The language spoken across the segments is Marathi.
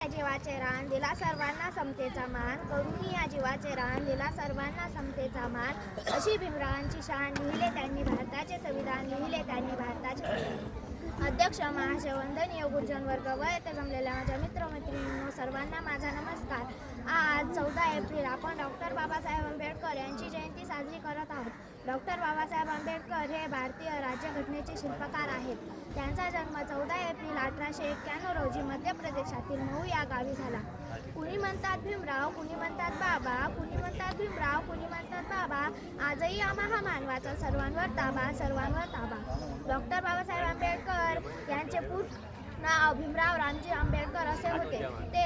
जीवाचे रान दिला सर्वांना समतेचा मान, करुणी या जीवाचे रान दिला सर्वांना समतेचा मान. अशी भीमरावांची शान, लिहिले त्यांनी भारताचे संविधान, लिहिले त्यांनी भारताचे संविधान. अध्यक्ष, महाशय, वंदनीय गुरुजन वर्ग व येथे जमलेल्या माझ्या मित्रमैत्रिणींनो, सर्वांना माझा नमस्कार. आज 14 एप्रिल आपण डॉक्टर बाबासाहेब आंबेडकर यांची जयंती साजरी करत आहोत. डॉक्टर बाबासाहेब आंबेडकर हे भारतीय राज्यघटनेचे शिल्पकार आहेत. त्यांचा जन्म 14 एप्रिल 1891 रोजी मध्य प्रदेशातील मऊ या गावी झाला. कुणी म्हणतात भीमराव, कुणी म्हणतात बाबा, कुणी म्हणतात भीमराव, कुणी म्हणतात बाबा. आजही आम्हा मानवाचा सर्वांवर ताबा, सर्वांवर ताबा. डॉक्टर बाबासाहेब आंबेडकर यांचे पूर्ण नाव भीमराव रामजी आंबेडकर असे होते. ते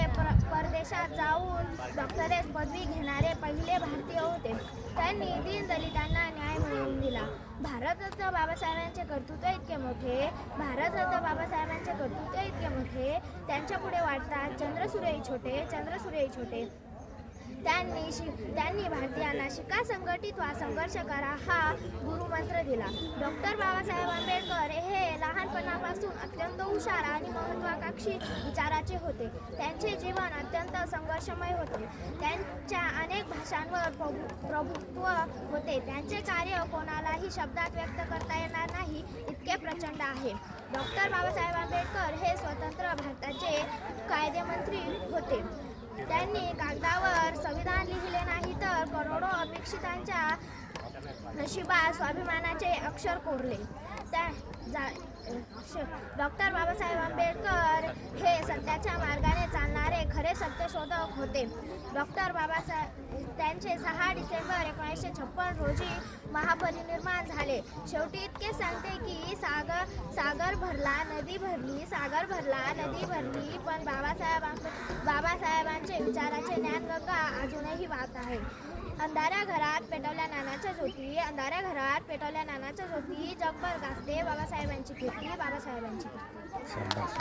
परदेशात जाऊन डॉक्टरेट पदवी घेणारे पहिले भारतीय होते. त्यांनी दीनदलितांना न्याय मिळवून दिला. भारतरत्न बाबासाहेबांचे कर्तृत्व इतके मोठे, भारतरत्न बाबासाहेबांचे कर्तृत्व इतके मोठे, त्यांच्या पुढे वाटतात चंद्रसूर्यही छोटे, चंद्रसूर्यही छोटे. त्यांनी भारतीयांना शिका, संघटित व्हा, संघर्ष करा हा गुरुमंत्र दिला. डॉक्टर बाबासाहेब आंबेडकर हे लहानपणापासून अत्यंत हुशार आणि महत्त्वाकांक्षी विचाराचे होते. त्यांचे जीवन अत्यंत संघर्षमय होते. त्यांच्या अनेक भाषांवर प्रभुत्व होते. त्यांचे कार्य कोणालाही शब्दात व्यक्त करता येणार नाही इतके प्रचंड आहे. डॉक्टर बाबासाहेब आंबेडकर हे स्वतंत्र भारताचे कायदेमंत्री होते. त्यांनी कागदावर संविधान लिहिले नाही तर करोडो अपेक्षितांच्या नशिबात स्वाभिमानाचे अक्षर कोरले. डॉक्टर बाबासाहेब आंबेडकर हे सत्याच्या मार्गाने चालणारे खरे सत्यशोधक होते. डॉक्टर बाबासाहेब त्यांचे 6 डिसेंबर 1956 रोजी महापरिनिर्वाण झाले. शेवटी इतके सांगते की सागर भरला, नदी भरली, सागर भरला, नदी भरली, पण बाबासाहेबांचे विचाराचे ज्ञानगंगा अजूनही वाहत आहे. अंधाऱ्या घरात पेटवल्या नानाच्या ज्योती, अंधाऱ्या घरात पेटवल्या नानाच्या ज्योती, जगभर गाजते बाबासाहेबांची कीर्ती, बाबासाहेबांची कीर्ती.